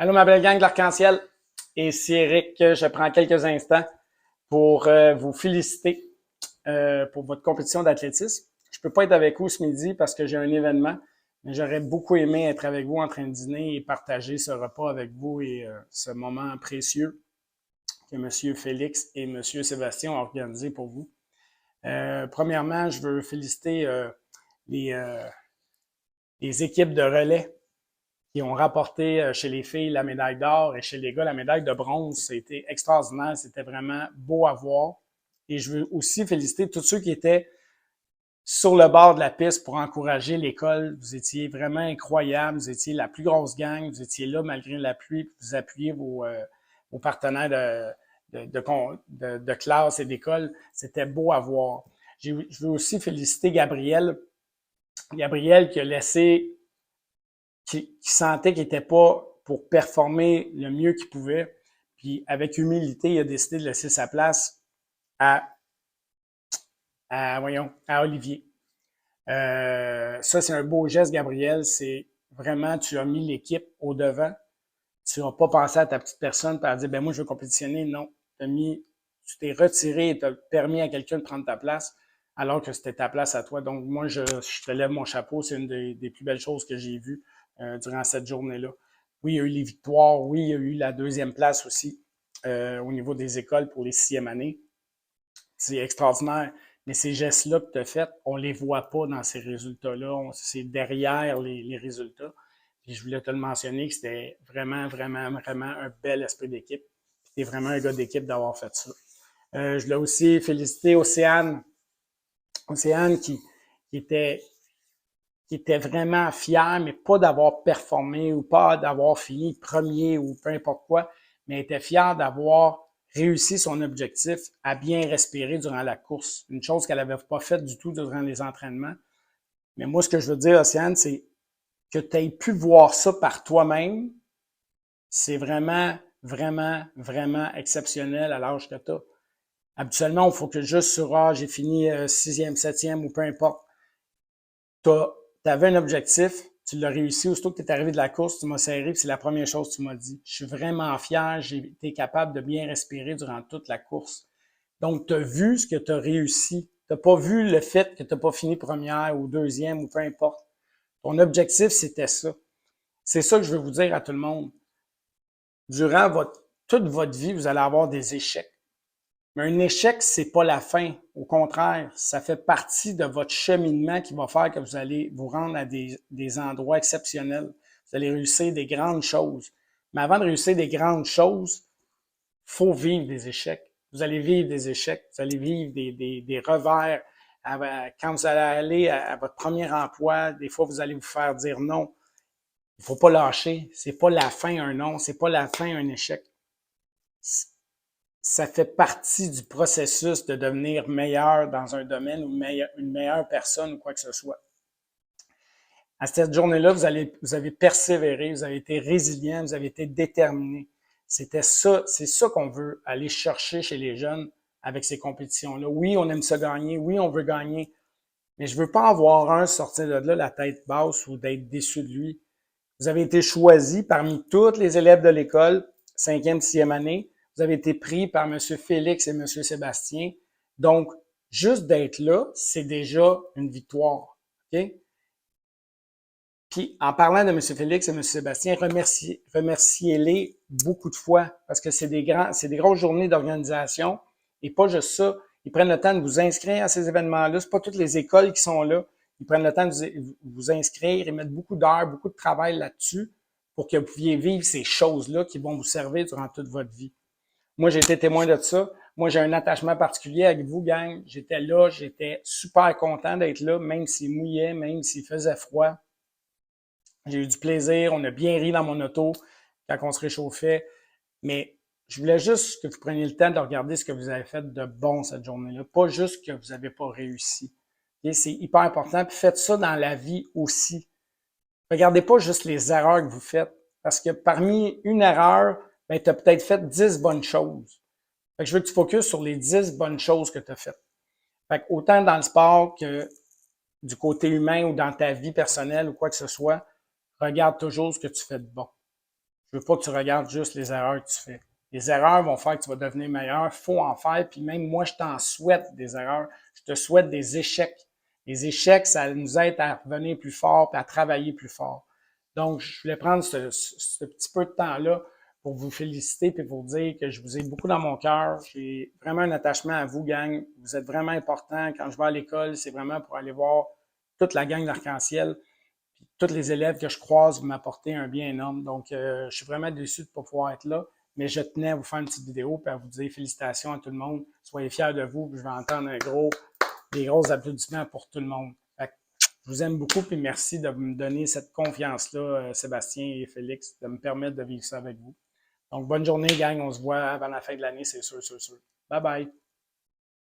Allô, ma belle gang de l'Arc-en-Ciel. Et c'est Eric. Je prends quelques instants pour vous féliciter pour votre compétition d'athlétisme. Je peux pas être avec vous ce midi parce que j'ai un événement, mais j'aurais beaucoup aimé être avec vous en train de dîner et partager ce repas avec vous et ce moment précieux que M. Félix et M. Sébastien ont organisé pour vous. Premièrement, je veux féliciter les, euh, les équipes de relais qui ont rapporté chez les filles la médaille d'or et chez les gars la médaille de bronze. C'était extraordinaire, c'était vraiment beau à voir. Et je veux aussi féliciter tous ceux qui étaient sur le bord de la piste pour encourager l'école. Vous étiez vraiment incroyables, vous étiez la plus grosse gang, vous étiez là malgré la pluie, vous appuyez vos partenaires de classe et d'école. C'était beau à voir. Je veux aussi féliciter Gabriel. Gabriel qui a laissé qui sentait qu'il n'était pas pour performer le mieux qu'il pouvait. Puis avec humilité, il a décidé de laisser sa place à, à Olivier. Ça, c'est un beau geste, Gabriel. C'est vraiment, tu as mis l'équipe au devant. Tu n'as pas pensé à ta petite personne et à dire, ben moi, je veux compétitionner. Non. Tu t'es retiré et tu as permis à quelqu'un de prendre ta place alors que c'était ta place à toi. Donc, moi, je te lève mon chapeau. C'est une des plus belles choses que j'ai vues durant cette journée-là. Oui, il y a eu les victoires. Oui, il y a eu la deuxième place aussi au niveau des écoles pour les 6e années. C'est extraordinaire. Mais ces gestes-là que tu as faits, on ne les voit pas dans ces résultats-là. C'est derrière les résultats. Puis je voulais te le mentionner que c'était vraiment, vraiment, vraiment un bel esprit d'équipe. Tu es vraiment un gars d'équipe d'avoir fait ça. Je voulais aussi féliciter Océane. Océane qui était qui était vraiment fière, mais pas d'avoir performé ou pas d'avoir fini premier ou peu importe quoi, mais était fière d'avoir réussi son objectif à bien respirer durant la course. Une chose qu'elle n'avait pas faite du tout durant les entraînements. Mais moi, ce que je veux dire, Océane, c'est que tu aies pu voir ça par toi-même, c'est vraiment, vraiment, vraiment exceptionnel à l'âge que tu as. Habituellement, il faut que juste sur j'ai fini 6e, 7e ou peu importe. Tu avais un objectif, tu l'as réussi. Aussitôt que tu es arrivé de la course, tu m'as serré, c'est la première chose que tu m'as dit. Je suis vraiment fier, j'ai été capable de bien respirer durant toute la course. Donc, tu as vu ce que tu as réussi. Tu n'as pas vu le fait que tu n'as pas fini première ou deuxième ou peu importe. Ton objectif, c'était ça. C'est ça que je veux vous dire à tout le monde. Durant toute votre vie, vous allez avoir des échecs. Mais un échec, c'est pas la fin. Au contraire, ça fait partie de votre cheminement qui va faire que vous allez vous rendre à des endroits exceptionnels. Vous allez réussir des grandes choses. Mais avant de réussir des grandes choses, il faut vivre des échecs. Vous allez vivre des échecs. Vous allez vivre des revers. Quand vous allez aller à votre premier emploi, des fois, vous allez vous faire dire non. Il faut pas lâcher. C'est pas la fin un non. C'est pas la fin un échec. Ça fait partie du processus de devenir meilleur dans un domaine ou une meilleure personne ou quoi que ce soit. À cette journée-là, vous avez persévéré, vous avez été résilient, vous avez été déterminé. C'est ça qu'on veut aller chercher chez les jeunes avec ces compétitions-là. Oui, on aime ça gagner, oui, on veut gagner, mais je veux pas en voir un sortir de là la tête basse ou d'être déçu de lui. Vous avez été choisi parmi tous les élèves de l'école, 5e, 6e année. Vous avez été pris par M. Félix et M. Sébastien. Donc, juste d'être là, c'est déjà une victoire. OK? Puis, en parlant de M. Félix et M. Sébastien, remerciez-les beaucoup de fois parce que c'est des grosses journées d'organisation et pas juste ça. Ils prennent le temps de vous inscrire à ces événements-là. C'est pas toutes les écoles qui sont là. Ils prennent le temps de vous inscrire et mettre beaucoup d'heures, beaucoup de travail là-dessus pour que vous puissiez vivre ces choses-là qui vont vous servir durant toute votre vie. Moi, j'ai été témoin de ça. Moi, j'ai un attachement particulier avec vous, gang. J'étais là, j'étais super content d'être là, même s'il mouillait, même s'il faisait froid. J'ai eu du plaisir, on a bien ri dans mon auto quand on se réchauffait. Mais je voulais juste que vous preniez le temps de regarder ce que vous avez fait de bon cette journée-là, pas juste que vous n'avez pas réussi. Okay? C'est hyper important. Puis faites ça dans la vie aussi. Regardez pas juste les erreurs que vous faites. Parce que parmi une erreur, ben, tu as peut-être fait 10 bonnes choses. Fait que je veux que tu focuses sur les 10 bonnes choses que tu as faites. Fait que autant dans le sport que du côté humain ou dans ta vie personnelle ou quoi que ce soit, regarde toujours ce que tu fais de bon. Je veux pas que tu regardes juste les erreurs que tu fais. Les erreurs vont faire que tu vas devenir meilleur. Il faut en faire. Puis même moi, je t'en souhaite des erreurs. Je te souhaite des échecs. Les échecs, ça nous aide à revenir plus fort et à travailler plus fort. Donc, je voulais prendre ce petit peu de temps-là pour vous féliciter et pour vous dire que je vous ai beaucoup dans mon cœur. J'ai vraiment un attachement à vous, gang. Vous êtes vraiment important. Quand je vais à l'école, c'est vraiment pour aller voir toute la gang d'Arc-en-Ciel. Puis tous les élèves que je croise m'apporter un bien énorme. Donc, je suis vraiment déçu de ne pas pouvoir être là. Mais je tenais à vous faire une petite vidéo et à vous dire félicitations à tout le monde. Soyez fiers de vous. Je vais entendre des gros applaudissements pour tout le monde. Fait que je vous aime beaucoup et merci de me donner cette confiance-là, Sébastien et Félix, de me permettre de vivre ça avec vous. Donc, bonne journée, gang. On se voit avant la fin de l'année, c'est sûr, sûr, sûr. Bye bye.